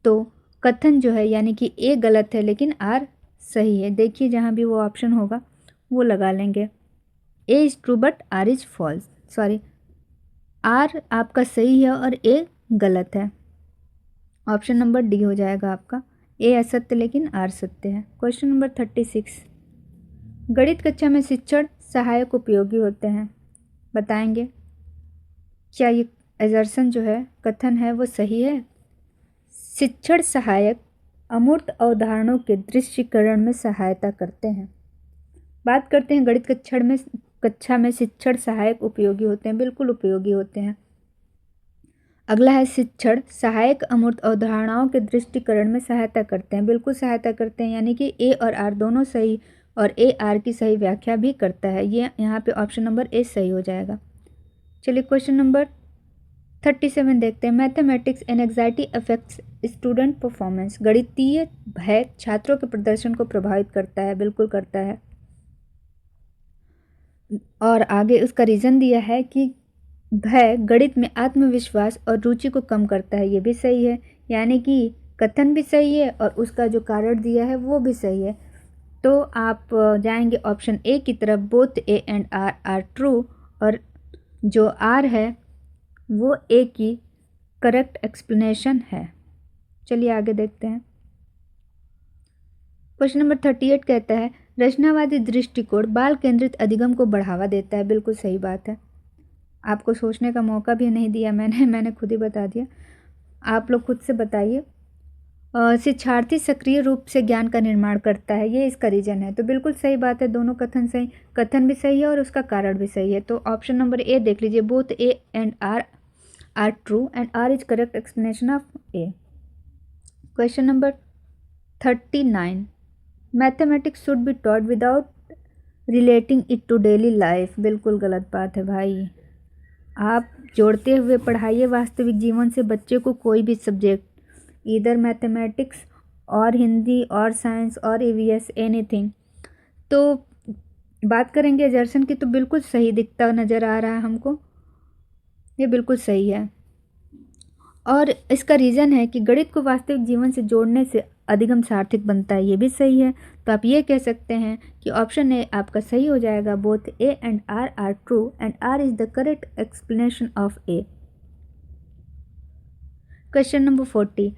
तो कथन जो है यानी कि ए गलत है लेकिन आर सही है। देखिए जहाँ भी वो ऑप्शन होगा वो लगा लेंगे। A is true but R is false, sorry, R आपका सही है और ए गलत है। ऑप्शन नंबर डी हो जाएगा आपका, ए असत्य लेकिन आर सत्य है। क्वेश्चन नंबर 36, गणित कक्षा में शिक्षण सहायक उपयोगी होते हैं। बताएंगे क्या ये एजर्सन जो है कथन है वो सही है। शिक्षण सहायक अमूर्त अवधारणाओं के दृश्यीकरण में सहायता करते हैं। बात करते हैं गणित कक्षा में शिक्षण सहायक उपयोगी होते हैं, बिल्कुल उपयोगी होते हैं। अगला है शिक्षण सहायक अमूर्त अवधारणाओं के दृष्टिकरण में सहायता करते हैं, बिल्कुल सहायता करते हैं, यानी कि ए और आर दोनों सही और ए आर की सही व्याख्या भी करता है। ये यहाँ पे ऑप्शन नंबर ए सही हो जाएगा। चलिए क्वेश्चन नंबर 37 देखते हैं, mathematics and anxiety affects student performance. गणितीय भय छात्रों के प्रदर्शन को प्रभावित करता है, बिल्कुल करता है। और आगे उसका रीज़न दिया है कि भय गणित में आत्मविश्वास और रुचि को कम करता है, ये भी सही है, यानी कि कथन भी सही है और उसका जो कारण दिया है वो भी सही है। तो आप जाएंगे ऑप्शन ए की तरफ, both A and R are true, और जो आर है वो ए की करेक्ट एक्सप्लेनेशन है। चलिए आगे देखते हैं। क्वेश्चन नंबर 38 कहता है, रचनावादी दृष्टिकोण बाल केंद्रित अधिगम को बढ़ावा देता है, बिल्कुल सही बात है। आपको सोचने का मौका भी नहीं दिया मैंने खुद ही बता दिया। आप लोग खुद से बताइए। शिक्षार्थी सक्रिय रूप से ज्ञान का निर्माण करता है, ये इसका रीजन है, तो बिल्कुल सही बात है। दोनों कथन सही, कथन भी सही है और उसका कारण भी सही है। तो ऑप्शन नंबर ए देख लीजिए, both A and R are true and R is correct explanation of A. Question number 39, mathematics should be taught without relating it to daily life, बिल्कुल गलत बात है भाई। आप जोड़ते हुए पढ़ाइए वास्तविक जीवन से बच्चे को कोई भी सब्जेक्ट, इधर मैथमेटिक्स और हिंदी और साइंस और ईवीएस एनीथिंग। तो बात करेंगे एजर्सन की, तो बिल्कुल सही दिखता नज़र आ रहा है हमको, ये बिल्कुल सही है। और इसका रीज़न है कि गणित को वास्तविक जीवन से जोड़ने से अधिगम सार्थक बनता है, ये भी सही है। तो आप ये कह सकते हैं कि ऑप्शन ए आपका सही हो जाएगा, both A and R are true and R is the correct explanation of A. Question number 40,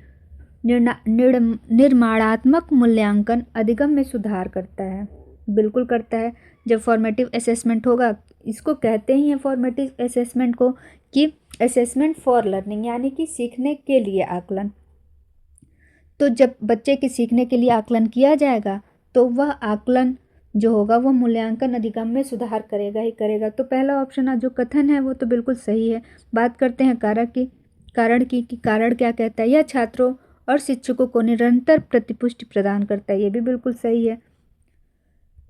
निर्माणात्मक मूल्यांकन अधिगम में सुधार करता है, बिल्कुल करता है। जब फॉर्मेटिव असेसमेंट होगा, इसको कहते ही हैं फॉर्मेटिव असेसमेंट को कि असेसमेंट फॉर लर्निंग, यानी कि सीखने के लिए आकलन। तो जब बच्चे के सीखने के लिए आकलन किया जाएगा तो वह आकलन जो होगा वो मूल्यांकन अधिगम में सुधार करेगा ही करेगा। तो पहला ऑप्शन जो कथन है वो तो बिल्कुल सही है। बात करते हैं कारण की कि कारण क्या कहता है, यह छात्रों और शिक्षकों को निरंतर प्रतिपुष्टि प्रदान करता है, ये भी बिल्कुल सही है।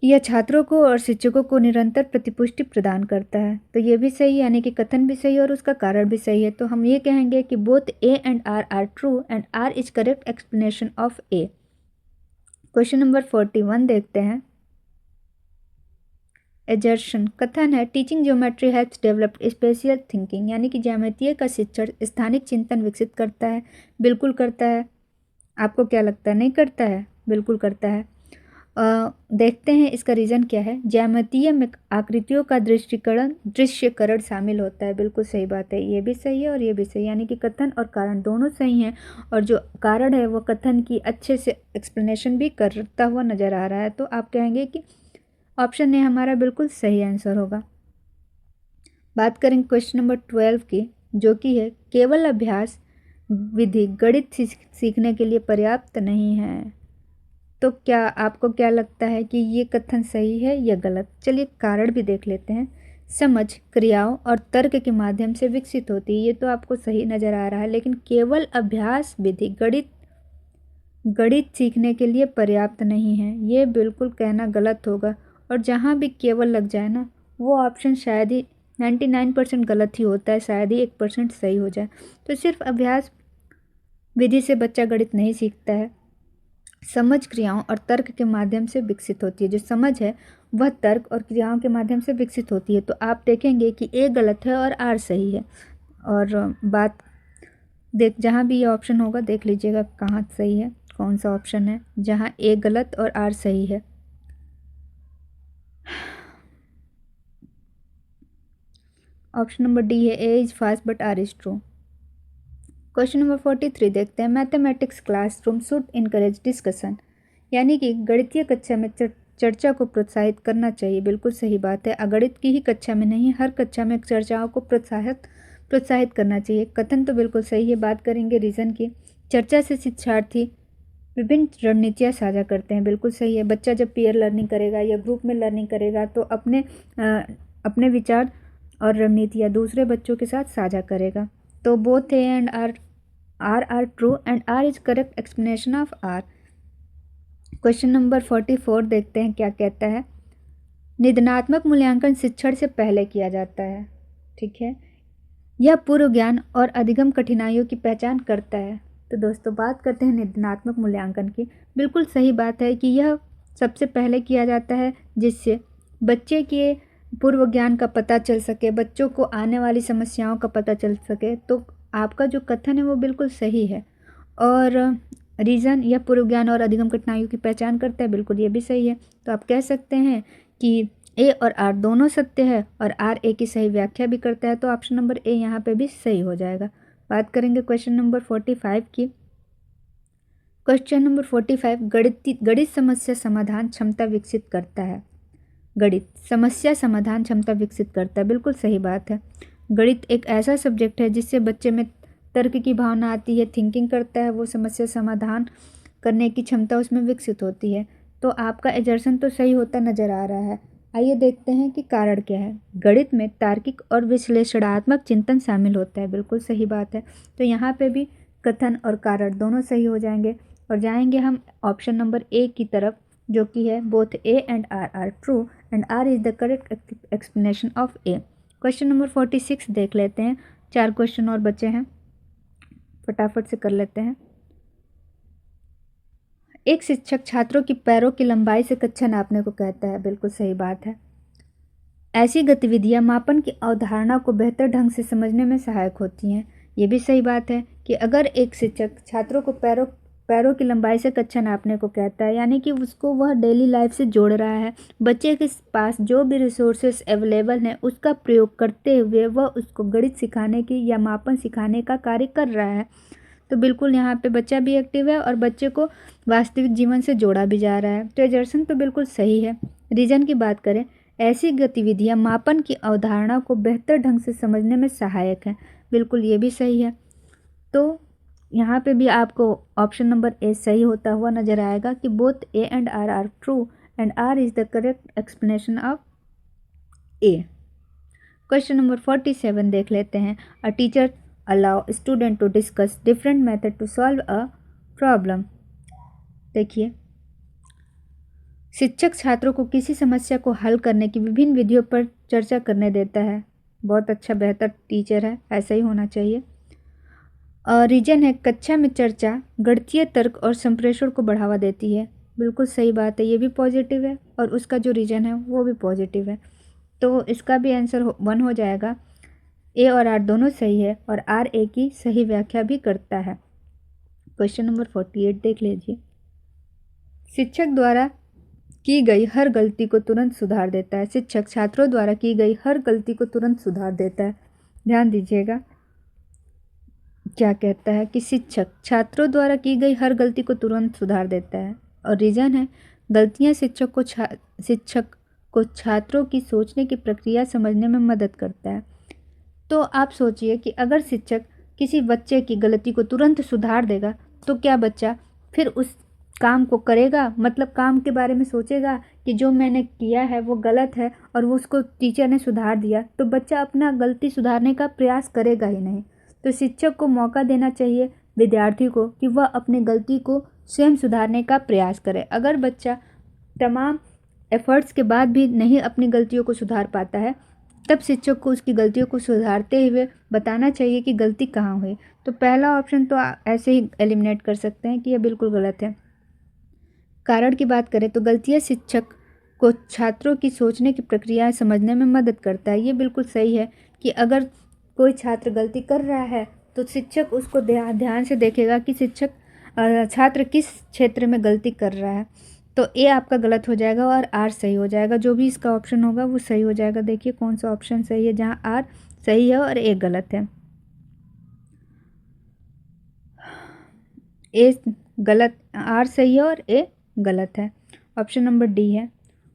यह छात्रों को और शिक्षकों को निरंतर प्रतिपुष्टि प्रदान करता है, तो ये भी सही है, यानी कि कथन भी सही है और उसका कारण भी सही है। तो हम ये कहेंगे कि both A and R are true and R is correct explanation of A. Question number 41 देखते हैं। एजर्शन कथन है, teaching geometry helps develop spatial thinking, यानी कि ज्यामितीय का शिक्षण स्थानिक चिंतन विकसित करता है, बिल्कुल करता है। आपको क्या लगता है, नहीं करता है? बिल्कुल करता है। देखते हैं इसका रीज़न क्या है। ज्यामितीय में आकृतियों का दृश्यकरण शामिल होता है, बिल्कुल सही बात है, ये भी सही है और ये भी सही, यानी कि कथन और कारण दोनों सही हैं। और जो कारण है वो कथन की अच्छे से एक्सप्लेनेशन भी करता हुआ नज़र आ रहा है। तो आप कहेंगे कि ऑप्शन ए हमारा बिल्कुल सही आंसर होगा। बात करेंगे क्वेश्चन नंबर 12 की, जो कि है, केवल अभ्यास विधि गणित सीखने के लिए पर्याप्त नहीं है। तो क्या आपको क्या लगता है कि ये कथन सही है या गलत? चलिए कारण भी देख लेते हैं। समझ क्रियाओं और तर्क के माध्यम से विकसित होती है, ये तो आपको सही नज़र आ रहा है, लेकिन केवल अभ्यास विधि गणित गणित सीखने के लिए पर्याप्त नहीं है, ये बिल्कुल कहना गलत होगा। और जहाँ भी केवल लग जाए ना, वो ऑप्शन शायद ही 99% गलत ही होता है, शायद ही 1% सही हो जाए। तो सिर्फ अभ्यास विधि से बच्चा गणित नहीं सीखता है, समझ, क्रियाओं और तर्क के माध्यम से विकसित होती है। जो समझ है वह तर्क और क्रियाओं के माध्यम से विकसित होती है। तो आप देखेंगे कि ए गलत है और आर सही है। और बात जहाँ भी ये ऑप्शन होगा देख लीजिएगा कहाँ सही है, कौन सा ऑप्शन है जहाँ ए गलत और आर सही है। ऑप्शन नंबर डी है, ए इज फास्ट but R is true. Question number 43 देखते हैं, mathematics classroom should encourage discussion, यानी कि गणितीय कक्षा में चर्चा को प्रोत्साहित करना चाहिए। बिल्कुल सही बात है, गणित की ही कक्षा में नहीं, हर कक्षा में चर्चाओं को प्रोत्साहित करना चाहिए। कथन तो बिल्कुल सही है। बात करेंगे रीज़न की, चर्चा से शिक्षार्थी विभिन्न रणनीतियाँ साझा करते हैं। बिल्कुल सही है, बच्चा जब पीयर लर्निंग करेगा या ग्रुप में लर्निंग करेगा तो अपने विचार और रणनीतियाँ दूसरे बच्चों के साथ साझा करेगा। तो both A and R true and R is correct explanation of R. Question number 44 देखते हैं क्या कहता है, निदानात्मक मूल्यांकन शिक्षण से पहले किया जाता है। ठीक है, यह पूर्व ज्ञान और अधिगम कठिनाइयों की पहचान करता है। तो दोस्तों बात करते हैं निदानात्मक मूल्यांकन की। बिल्कुल सही बात है कि यह सबसे पहले किया जाता है जिससे बच्चे के पूर्व ज्ञान का पता चल सके, बच्चों को आने वाली समस्याओं का पता चल सके। तो आपका जो कथन है वो बिल्कुल सही है। और रीज़न, यह पूर्व ज्ञान और अधिगम कठिनाइयों की पहचान करता है, बिल्कुल ये भी सही है। तो आप कह सकते हैं कि ए और आर दोनों सत्य है और आर ए की सही व्याख्या भी करता है। तो ऑप्शन नंबर ए यहाँ पे भी सही हो जाएगा। बात करेंगे क्वेश्चन नंबर 45 की। क्वेश्चन नंबर 45, गणित समस्या समाधान क्षमता विकसित करता है। गणित समस्या समाधान क्षमता विकसित करता है, बिल्कुल सही बात है। गणित एक ऐसा सब्जेक्ट है जिससे बच्चे में तर्क की भावना आती है, थिंकिंग करता है, वो समस्या समाधान करने की क्षमता उसमें विकसित होती है। तो आपका एजर्सन तो सही होता नज़र आ रहा है। आइए देखते हैं कि कारण क्या है। गणित में तार्किक और विश्लेषणात्मक चिंतन शामिल होता है, बिल्कुल सही बात है। तो यहाँ पे भी कथन और कारण दोनों सही हो जाएंगे और जाएंगे हम ऑप्शन नंबर ए की तरफ, जो कि है both A and R true and R is the correct explanation of A. Question number 46 देख लेते हैं, 4 क्वेश्चन और बचे हैं, फटाफट से कर लेते हैं। एक शिक्षक छात्रों की पैरों की लंबाई से कक्षा नापने को कहता है, बिल्कुल सही बात है। ऐसी गतिविधियां मापन की अवधारणा को बेहतर ढंग से समझने में सहायक होती हैं, ये भी सही बात है कि अगर एक शिक्षक छात्रों को पैरों की लंबाई से कक्षा नापने को कहता है, यानी कि उसको वह डेली लाइफ से जोड़ रहा है। बच्चे के पास जो भी रिसोर्सेस अवेलेबल हैं उसका प्रयोग करते हुए वह उसको गणित सिखाने की या मापन सिखाने का कार्य कर रहा है। तो बिल्कुल यहाँ पे बच्चा भी एक्टिव है और बच्चे को वास्तविक जीवन से जोड़ा भी जा रहा है। तो एजर्सन तो बिल्कुल सही है। रीजन की बात करें, ऐसी गतिविधियाँ मापन की अवधारणा को बेहतर ढंग से समझने में सहायक हैं, बिल्कुल ये भी सही है। तो यहाँ पे भी आपको ऑप्शन नंबर ए सही होता हुआ नजर आएगा कि both A and R true and R is the correct explanation of A. Question number 47 देख लेते हैं, a teacher allow student to discuss different method to solve a problem. देखिए, शिक्षक छात्रों को किसी समस्या को हल करने की विभिन्न विधियों पर चर्चा करने देता है। बहुत अच्छा, बेहतर टीचर है, ऐसा ही होना चाहिए। रीजन है, कक्षा में चर्चा गणितीय तर्क और संप्रेषण को बढ़ावा देती है, बिल्कुल सही बात है, ये भी पॉजिटिव है और उसका जो रीजन है वो भी पॉजिटिव है। तो इसका भी आंसर 1 हो जाएगा। ए और आर दोनों सही है और आर ए की सही व्याख्या भी करता है। क्वेश्चन नंबर 48 देख लीजिए, शिक्षक द्वारा की गई हर गलती को तुरंत सुधार देता है। शिक्षक छात्रों द्वारा की गई हर गलती को तुरंत सुधार देता है। ध्यान दीजिएगा क्या कहता है कि शिक्षक छात्रों द्वारा की गई हर गलती को तुरंत सुधार देता है। और रीजन है, गलतियां शिक्षक को छात्रों की सोचने की प्रक्रिया समझने में मदद करता है। तो आप सोचिए कि अगर शिक्षक किसी बच्चे की गलती को तुरंत सुधार देगा तो क्या बच्चा फिर उस काम को करेगा, मतलब काम के बारे में सोचेगा कि जो मैंने किया है वो गलत है और वो उसको टीचर ने सुधार दिया, तो बच्चा अपना गलती सुधारने का प्रयास करेगा ही नहीं। तो शिक्षक को मौका देना चाहिए विद्यार्थी को कि वह अपनी गलती को स्वयं सुधारने का प्रयास करे। अगर बच्चा तमाम एफर्ट्स के बाद भी नहीं अपनी गलतियों को सुधार पाता है, तब शिक्षक को उसकी गलतियों को सुधारते हुए बताना चाहिए कि गलती कहाँ हुई। तो पहला ऑप्शन तो ऐसे ही एलिमिनेट कर सकते हैं कि यह बिल्कुल गलत है। कारण की बात करें तो गलतियाँ शिक्षक को छात्रों की सोचने की प्रक्रिया समझने में मदद करता है। ये बिल्कुल सही है कि अगर कोई छात्र गलती कर रहा है तो शिक्षक उसको ध्यान से देखेगा कि छात्र किस क्षेत्र में गलती कर रहा है। तो ए आपका गलत हो जाएगा और आर सही हो जाएगा। जो भी इसका ऑप्शन होगा वो सही हो जाएगा। देखिए कौन सा ऑप्शन सही है जहाँ आर सही है और ए गलत है। ए गलत, आर सही है और ए गलत है। ऑप्शन नंबर डी है।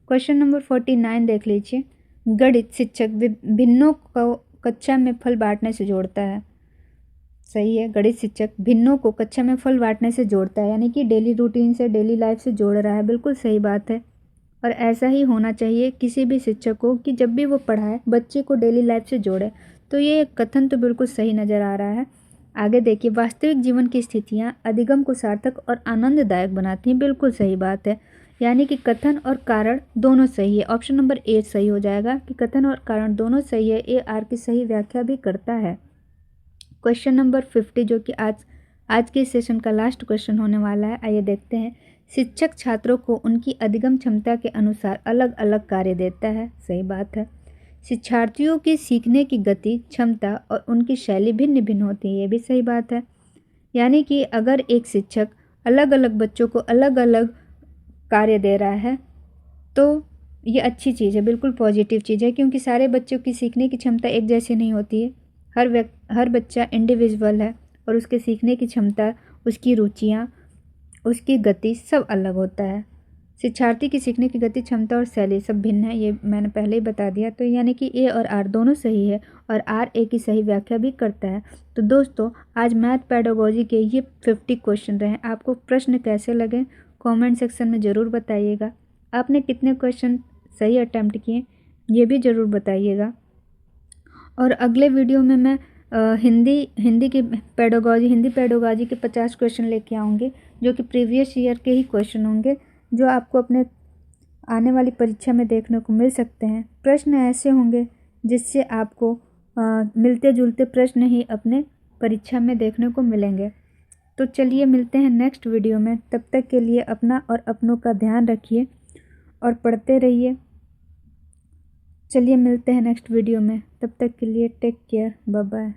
क्वेश्चन नंबर 49 देख लीजिए। गणित शिक्षक भिन्नों को कक्षा में फल बांटने से जोड़ता है। सही है, गणित शिक्षक भिन्नों को कक्षा में फल बांटने से जोड़ता है, यानी कि डेली रूटीन से, डेली लाइफ से जोड़ रहा है। बिल्कुल सही बात है और ऐसा ही होना चाहिए किसी भी शिक्षक को कि जब भी वो पढ़ाए बच्चे को डेली लाइफ से जोड़े। तो ये कथन तो बिल्कुल सही नज़र आ रहा है। आगे देखिए, वास्तविक जीवन की स्थितियाँ अधिगम को सार्थक और आनंददायक बनाती हैं। बिल्कुल सही बात है, यानी कि कथन और कारण दोनों सही है। ऑप्शन नंबर ए सही हो जाएगा कि कथन और कारण दोनों सही है। ए आर की सही व्याख्या भी करता है। क्वेश्चन नंबर 50 जो कि आज के सेशन का लास्ट क्वेश्चन होने वाला है, आइए देखते हैं। शिक्षक छात्रों को उनकी अधिगम क्षमता के अनुसार अलग अलग कार्य देता है। सही बात है। शिक्षार्थियों की सीखने की गति, क्षमता और उनकी शैली भिन्न भिन्न होती है। ये भी सही बात है, यानी कि अगर एक शिक्षक अलग अलग बच्चों को अलग अलग कार्य दे रहा है तो ये अच्छी चीज़ है, बिल्कुल पॉजिटिव चीज़ है, क्योंकि सारे बच्चों की सीखने की क्षमता एक जैसी नहीं होती है। हर बच्चा इंडिविजुअल है और उसके सीखने की क्षमता, उसकी रुचियाँ, उसकी गति सब अलग होता है। शिक्षार्थी की सीखने की गति, क्षमता और शैली सब भिन्न है, ये मैंने पहले ही बता दिया। तो यानी कि ए और आर दोनों सही है और आर ए की सही व्याख्या भी करता है। तो दोस्तों, आज मैथ पेडागोजी के ये 50 क्वेश्चन रहे। आपको प्रश्न कैसे लगे कमेंट सेक्शन में ज़रूर बताइएगा। आपने कितने क्वेश्चन सही अटैम्प्ट किए ये भी ज़रूर बताइएगा। और अगले वीडियो में मैं हिंदी पेडागोजी के 50 क्वेश्चन लेके आऊँगी, जो कि प्रीवियस ईयर के ही क्वेश्चन होंगे, जो आपको अपने आने वाली परीक्षा में देखने को मिल सकते हैं। प्रश्न ऐसे होंगे जिससे आपको मिलते जुलते प्रश्न ही अपने परीक्षा में देखने को मिलेंगे। तो चलिए मिलते हैं नेक्स्ट वीडियो में। तब तक के लिए अपना और अपनों का ध्यान रखिए और पढ़ते रहिए। चलिए मिलते हैं नेक्स्ट वीडियो में, तब तक के लिए टेक केयर, बाय बाय।